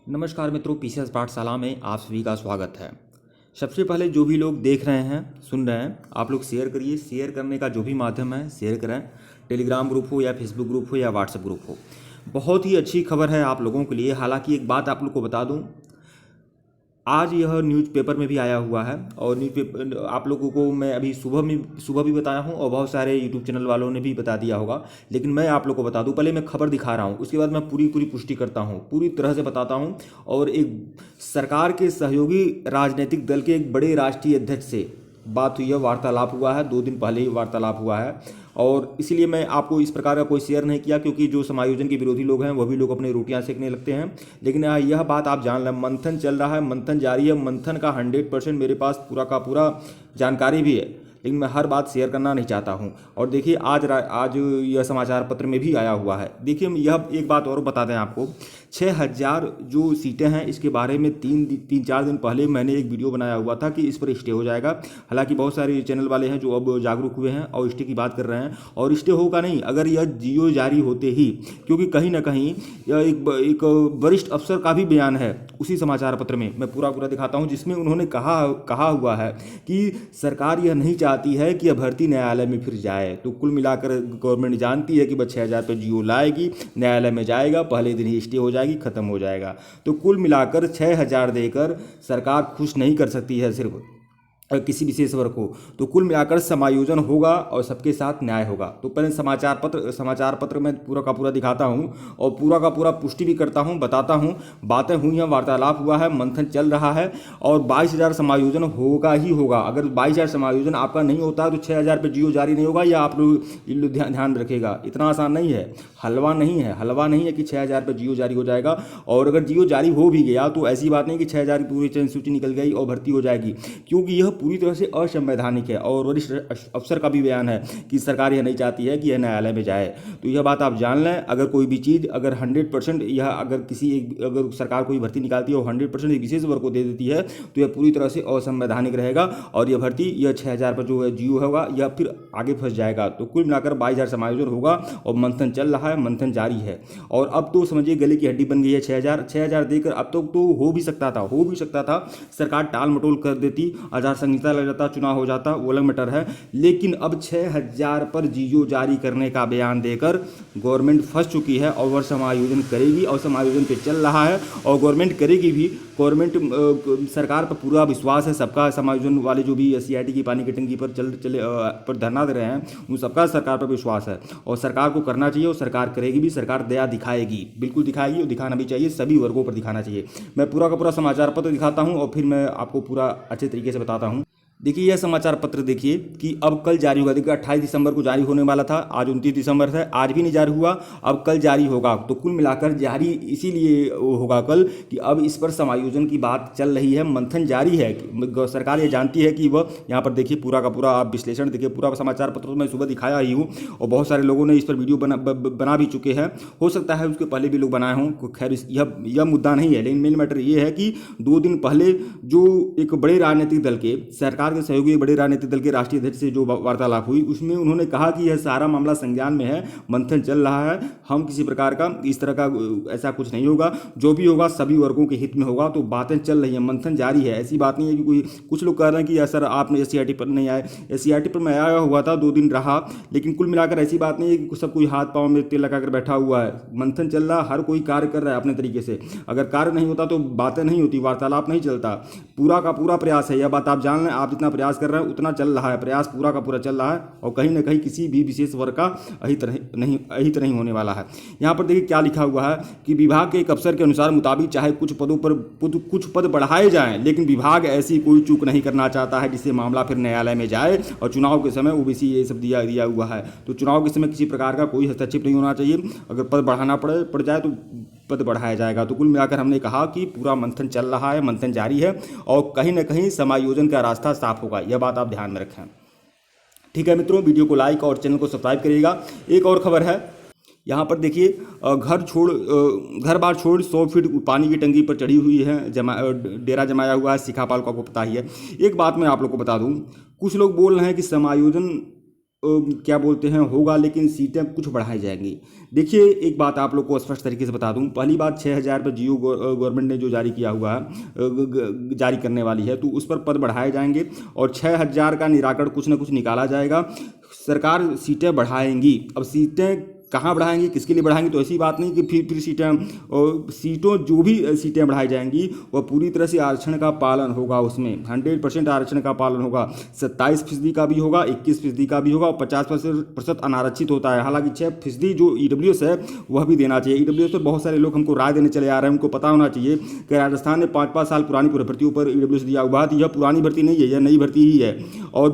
नमस्कार मित्रों, पीसीएस पाठशाला में आप सभी का स्वागत है। सबसे पहले जो भी लोग देख रहे हैं, सुन रहे हैं, आप लोग शेयर करिए। शेयर करने का जो भी माध्यम है शेयर करें, टेलीग्राम ग्रुप हो या फेसबुक ग्रुप हो या व्हाट्सएप ग्रुप हो। बहुत ही अच्छी खबर है आप लोगों के लिए। हालांकि एक बात आप लोग को बता दूं, आज यह न्यूज़पेपर में भी आया हुआ है और न्यूज़पेपर आप लोगों को मैं अभी सुबह भी बताया हूं और बहुत सारे यूट्यूब चैनल वालों ने भी बता दिया होगा, लेकिन मैं आप लोग को बता दूं। पहले मैं खबर दिखा रहा हूं, उसके बाद मैं पूरी पुष्टि करता हूं, पूरी तरह से बताता हूं। और एक सरकार के सहयोगी राजनीतिक दल के एक बड़े राष्ट्रीय अध्यक्ष से बात हुई है, वार्तालाप हुआ है, 2 दिन पहले ही वार्तालाप हुआ है। और इसीलिए मैं आपको इस प्रकार का कोई शेयर नहीं किया, क्योंकि जो समायोजन के विरोधी लोग हैं वह भी लोग अपनी रोटियां सेकने लगते हैं। लेकिन यह बात आप जान लें, मंथन चल रहा है, मंथन जारी है। मंथन का 100% मेरे पास पूरा का पूरा जानकारी भी है, लेकिन मैं हर बात शेयर करना नहीं चाहता हूं। और देखिए आज यह समाचार पत्र में भी आया हुआ है। देखिए यह एक बात और बता दें आपको, 6000 जो सीटें हैं इसके बारे में 3-4 दिन पहले मैंने एक वीडियो बनाया हुआ था कि इस पर स्टे हो जाएगा। हालांकि बहुत सारे चैनल वाले हैं जो अब जागरूक हुए हैं और स्टे की बात कर रहे हैं, और स्टे होगा नहीं अगर यह जियो जारी होते ही, क्योंकि कहीं ना कहीं यह एक वरिष्ठ अफसर का भी बयान है उसी समाचार पत्र में। मैं पूरा दिखाता हूं, जिसमें उन्होंने कहा हुआ है कि सरकार यह नहीं चाहती है कि यह भर्ती न्यायालय में फिर जाए। तो कुल मिलाकर गवर्नमेंट जानती है कि बस 6000 पर जियो लाएगी, न्यायालय में जाएगा, पहले दिन ही स्टे हो जाएगी, खत्म हो जाएगा। तो कुल मिलाकर 6000 देकर सरकार खुश नहीं कर सकती है सिर्फ किसी विशेष वर्ग को। तो कुल मिलाकर समायोजन होगा और सबके साथ न्याय होगा। तो पहले समाचार पत्र में पूरा का पूरा दिखाता हूं और पूरा का पूरा पुष्टि भी करता हूं, बताता हूं। बातें हुई हैं, वार्तालाप हुआ है, मंथन चल रहा है और 22,000 समायोजन होगा ही होगा। अगर 22,000 समायोजन आपका नहीं होता है तो 6000 पे जियो जारी नहीं होगा। यह आप लोग ध्यान रखेगा, इतना आसान नहीं है, हलवा नहीं है कि 6000 पे जियो जारी हो जाएगा। और अगर जियो जारी हो भी गया तो ऐसी बात नहीं कि 6000 की पूरी सूची निकल गई और भर्ती हो जाएगी, क्योंकि यह पूरी तरह से असंवैधानिक है। और वरिष्ठ अफसर का भी बयान है कि सरकार यह नहीं चाहती है कि यह न्यायालय में जाए। तो यह बात आप जान लें। अगर कोई भी चीज़ अगर 100% यह अगर सरकार कोई भर्ती निकालती है और 100% एक विशेष वर्ग को दे देती है तो यह पूरी तरह से असंवैधानिक रहेगा और यह भर्ती यह 6000 पर जो है जियो होगा यह फिर आगे फंस जाएगा। तो कुल मिलाकर 22,000 समायोजन होगा और मंथन चल रहा है, मंथन जारी है। और अब तो समझिए गले की हड्डी बन गई है। 6000 देकर अब तो हो भी सकता था सरकार टाल मटोल कर देती, आचार संहिता लग जाता, चुनाव हो जाता, वो अलग मैटर है। लेकिन अब 6000 पर जियो जारी करने का बयान देकर गवर्नमेंट फंस चुकी है और वह समायोजन करेगी और समायोजन पे चल रहा है और गवर्नमेंट करेगी भी। गवर्नमेंट सरकार पर पूरा विश्वास है सबका। समायोजन वाले जो भी सीआईटी की पानी की टंकी पर पर धरना दे रहे हैं उन सबका सरकार पर विश्वास है और सरकार को करना चाहिए और सरकार करेगी भी। सरकार दया दिखाएगी, बिल्कुल दिखाएगी और दिखाना भी चाहिए, सभी वर्गों पर दिखाना चाहिए। मैं पूरा का पूरा समाचार पत्र दिखाता हूं और फिर मैं आपको पूरा अच्छे तरीके से बताता हूं। देखिए यह समाचार पत्र देखिए कि अब कल जारी होगा। देखिए 28 दिसंबर को जारी होने वाला था, आज 29 दिसंबर है, आज भी नहीं जारी हुआ, अब कल जारी होगा। तो कुल मिलाकर जारी इसीलिए होगा कल कि अब इस पर समायोजन की बात चल रही है, मंथन जारी है। सरकार ये जानती है कि वह यहाँ पर देखिए पूरा का पूरा आप विश्लेषण देखिए। पूरा समाचार पत्र तो मैं सुबह दिखाया ही हूँ और बहुत सारे लोगों ने इस पर वीडियो बना भी चुके हैं। हो सकता है उसके पहले भी लोग बनाए हों, खैर यह मुद्दा नहीं है। लेकिन मेन मैटर ये है कि 2 दिन पहले जो एक बड़े राजनीतिक दल के सरकार के सहयोगी बड़े राजनीतिक दल के राष्ट्रीय अध्यक्ष से जो वार्तालाप हुई उसमें उन्होंने कहा कि यह सारा मामला संज्ञान में है, मंथन चल रहा है, हम किसी प्रकार का इस तरह का ऐसा कुछ नहीं होगा, जो भी होगा सभी वर्गों के हित में होगा। तो बातें चल रही है, मंथन जारी है, ऐसी बात नहीं है कि कुछ लोग कह रहे हैं कि सर आपने एससीईआरटी पर नहीं आए। एससीईआरटी पर मैं आया हुआ था, 2 दिन रहा, लेकिन कुल मिलाकर ऐसी बात नहीं है कि सब कोई हाथ पांव में तेल लगाकर बैठा हुआ है। मंथन चल रहा, हर कोई कार्य कर रहा है अपने तरीके से। अगर कार्य नहीं होता तो बातें नहीं होती, वार्तालाप नहीं चलता। पूरा का पूरा प्रयास है, यह बात आप जान लें। आप जितना प्रयास कर रहे हैं उतना चल रहा है, प्रयास पूरा का पूरा चल रहा है और कहीं ना कहीं किसी भी विशेष वर्ग का अहित नहीं होने वाला है। यहाँ पर देखिए क्या लिखा हुआ है कि विभाग के एक अफसर के अनुसार मुताबिक चाहे कुछ पदों पर कुछ पद बढ़ाए जाएं, लेकिन विभाग ऐसी कोई चूक नहीं करना चाहता है जिससे मामला फिर न्यायालय में जाए और चुनाव के समय ओबीसी ये सब दिया हुआ है। तो चुनाव के समय किसी प्रकार का कोई हस्तक्षेप नहीं होना चाहिए। अगर पद बढ़ाना पड़ जाए तो पद बढ़ाया जाएगा। तो कुल मिलाकर हमने कहा कि पूरा मंथन चल रहा है, मंथन जारी है और कहीं ना कहीं समायोजन का रास्ता साफ होगा। यह बात आप ध्यान में रखें। ठीक है मित्रों, वीडियो को लाइक और चैनल को सब्सक्राइब करिएगा। एक और खबर है, यहाँ पर देखिए घर बार छोड़ 100 फीट पानी की टंकी पर चढ़ी हुई है, डेरा जमाया हुआ है सिखापाल को, आपको पता ही है। एक बात मैं आप लोग को बता दूँ, कुछ लोग बोल रहे हैं कि समायोजन क्या बोलते हैं होगा, लेकिन सीटें कुछ बढ़ाई जाएंगी। देखिए एक बात आप लोग को स्पष्ट तरीके से बता दूं, पहली बात 6,000 पर जियो गवर्नमेंट ने जो जारी किया हुआ है, जारी करने वाली है, तो उस पर पद बढ़ाए जाएंगे और 6,000 का निराकरण कुछ ना कुछ निकाला जाएगा। सरकार सीटें बढ़ाएंगी। अब सीटें कहाँ बढ़ाएंगे, किसके लिए बढ़ाएंगे, तो ऐसी बात नहीं कि फिर सीटों जो भी सीटें बढ़ाई जाएंगी वह पूरी तरह से आरक्षण का पालन होगा, उसमें 100% आरक्षण का पालन होगा। 27% का भी होगा, 21% का भी होगा और 50% अनारक्षित होता है। हालांकि 6% जो EWS है वह भी देना चाहिए। EWS पर बहुत सारे लोग हमको राय देने चले आ रहे हैं, उनको पता होना चाहिए कि राजस्थान ने 5-5 साल पुरानी भर्तियों पर EWS दिया हुआ है। यह पुरानी भर्ती नहीं है, यह नई भर्ती ही है और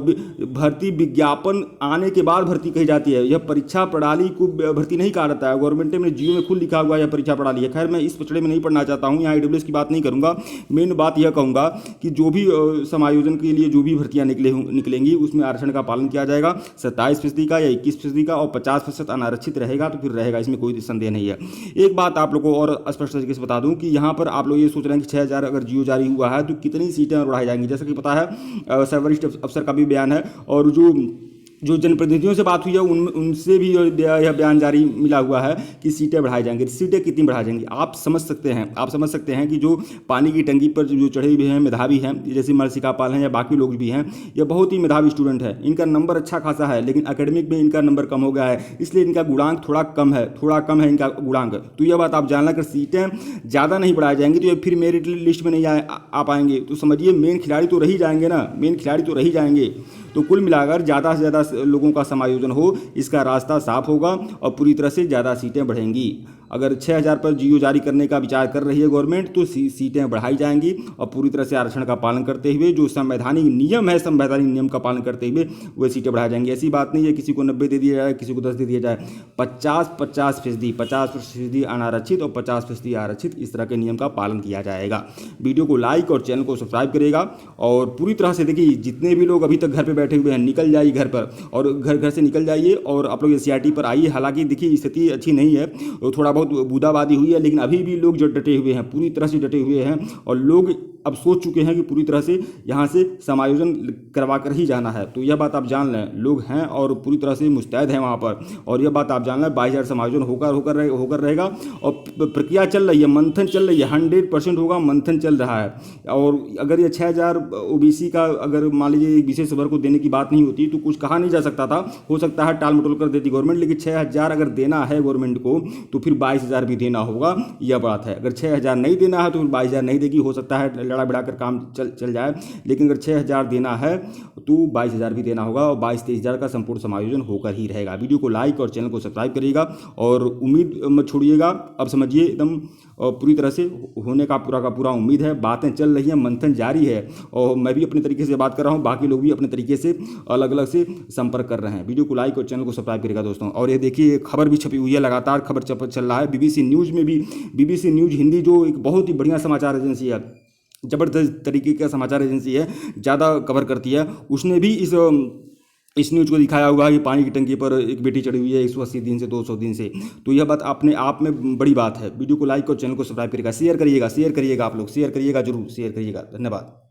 भर्ती विज्ञापन आने के बाद भर्ती कही जाती है। यह परीक्षा प्रणाली को भर्ती नहीं कहा जाता है। गवर्नमेंट ने जियो में खुद लिखा हुआ है परीक्षा प्रणाली है। खैर मैं इस पचड़े में नहीं पढ़ना चाहता हूँ, यहाँ EWS की बात नहीं करूँगा। मेन बात यह कहूँगा कि जो भी समायोजन के लिए जो भी भर्तियाँ निकलेंगी उसमें आरक्षण का पालन किया जाएगा। 27% का या 21% का और 50% अनारक्षित रहेगा तो फिर रहेगा, इसमें कोई संदेह नहीं है। एक बात आप लोग को और स्पष्ट तरीके से बता दूं कि यहाँ पर आप लोग ये सोच रहे हैं कि 6,000 अगर जियो जारी हुआ है तो कितनी सीटें और बढ़ाई जाएंगी। जैसा कि पता है सर्वरिष्ठ अफसर का भी बयान है और जो जनप्रतिनिधियों से बात हुई है उनसे भी यह बयान जारी मिला हुआ है कि सीटें बढ़ाई जाएंगी। सीटें कितनी बढ़ाई जाएंगी आप समझ सकते हैं कि जो पानी की टंकी पर जो चढ़े हुए हैं मेधावी हैं, जैसे मर्सिका पाल हैं या बाकी लोग भी हैं, ये बहुत ही मेधावी स्टूडेंट है। इनका नंबर अच्छा खासा है लेकिन एकेडमिक में इनका नंबर कम हो गया है, इसलिए इनका गुणांक थोड़ा कम है इनका गुणांक। तो यह बात आप जानना, अगर सीटें ज़्यादा नहीं बढ़ाई जाएंगी तो ये फिर मेरिट लिस्ट में नहीं आ पाएंगे। तो समझिए मेन खिलाड़ी तो रही जाएंगे तो कुल मिलाकर ज़्यादा से ज़्यादा लोगों का समायोजन हो, इसका रास्ता साफ होगा और पूरी तरह से ज़्यादा सीटें बढ़ेंगी। अगर 6,000 पर जियो जारी करने का विचार कर रही है गवर्नमेंट तो सीटें बढ़ाई जाएंगी और पूरी तरह से आरक्षण का पालन करते हुए, जो संवैधानिक नियम का पालन करते हुए वह सीटें बढ़ाई जाएंगी। ऐसी बात नहीं है किसी को 90 दे दिया जाए, किसी को 10 दे दिया जाए। 50% अनारक्षित और 50% आरक्षित, इस तरह के नियम का पालन किया जाएगा। वीडियो को लाइक और चैनल को सब्सक्राइब करेगा और पूरी तरह से देखिए जितने भी लोग अभी तक घर पर बैठे हुए हैं निकल जाइए घर पर और घर से निकल जाइए और आप लोग NCERT पर आइए। हालांकि देखिए स्थिति अच्छी नहीं है, थोड़ा बहुत बूंदाबांदी हुई है, लेकिन अभी भी लोग जो डटे हुए हैं, पूरी तरह से डटे हुए हैं और लोग अब सोच चुके हैं कि पूरी तरह से यहाँ से समायोजन करवा कर ही जाना है। तो यह बात आप जान लें, लोग हैं और पूरी तरह से मुस्तैद हैं वहाँ पर। और यह बात आप जान लें 22,000 समायोजन होकर रहेगा और प्रक्रिया चल रही है, मंथन चल रही है, 100% होगा, मंथन चल रहा है। और अगर ये 6,000 OBC का अगर मान लीजिए एक विशेष वर्ग को देने की बात नहीं होती तो कुछ कहा नहीं जा सकता था, हो सकता है टाल मटोल कर देती गवर्नमेंट, लेकिन 6,000 अगर देना है गवर्नमेंट को तो फिर 22,000 भी देना होगा, यह बात है। अगर 6,000 नहीं देना है तो फिर 22,000 नहीं देगी, हो सकता है लड़ा बढ़ाकर काम चल जाए, लेकिन अगर 6,000 देना है तो 22,000 भी देना होगा और 22-23,000 का संपूर्ण समायोजन होकर ही रहेगा। वीडियो को लाइक और चैनल को सब्सक्राइब करिएगा और उम्मीद मत छोड़िएगा। अब समझिए एकदम पूरी तरह से होने का पूरा उम्मीद है। बातें चल रही हैं, मंथन जारी है और मैं भी अपने तरीके से बात कर रहा हूँ, बाकी लोग भी अपने तरीके से अलग अलग से संपर्क कर रहे हैं। वीडियो को लाइक और चैनल को सब्सक्राइब करिएगा दोस्तों। और ये देखिए खबर भी छपी हुई है, लगातार खबर चल रहा है BBC न्यूज़ में भी। BBC न्यूज़ हिंदी जो एक बहुत ही बढ़िया समाचार एजेंसी है, ज़बरदस्त तरीके का समाचार एजेंसी है, ज़्यादा कवर करती है, उसने भी इस न्यूज़ को दिखाया हुआ है कि पानी की टंकी पर एक बेटी चढ़ी हुई है 180 दिन से 200 दिन से। तो यह बात अपने आप में बड़ी बात है। वीडियो को लाइक और चैनल को सब्सक्राइब करिएगा, शेयर करिएगा आप लोग, शेयर करिएगा, जरूर शेयर करिएगा। धन्यवाद।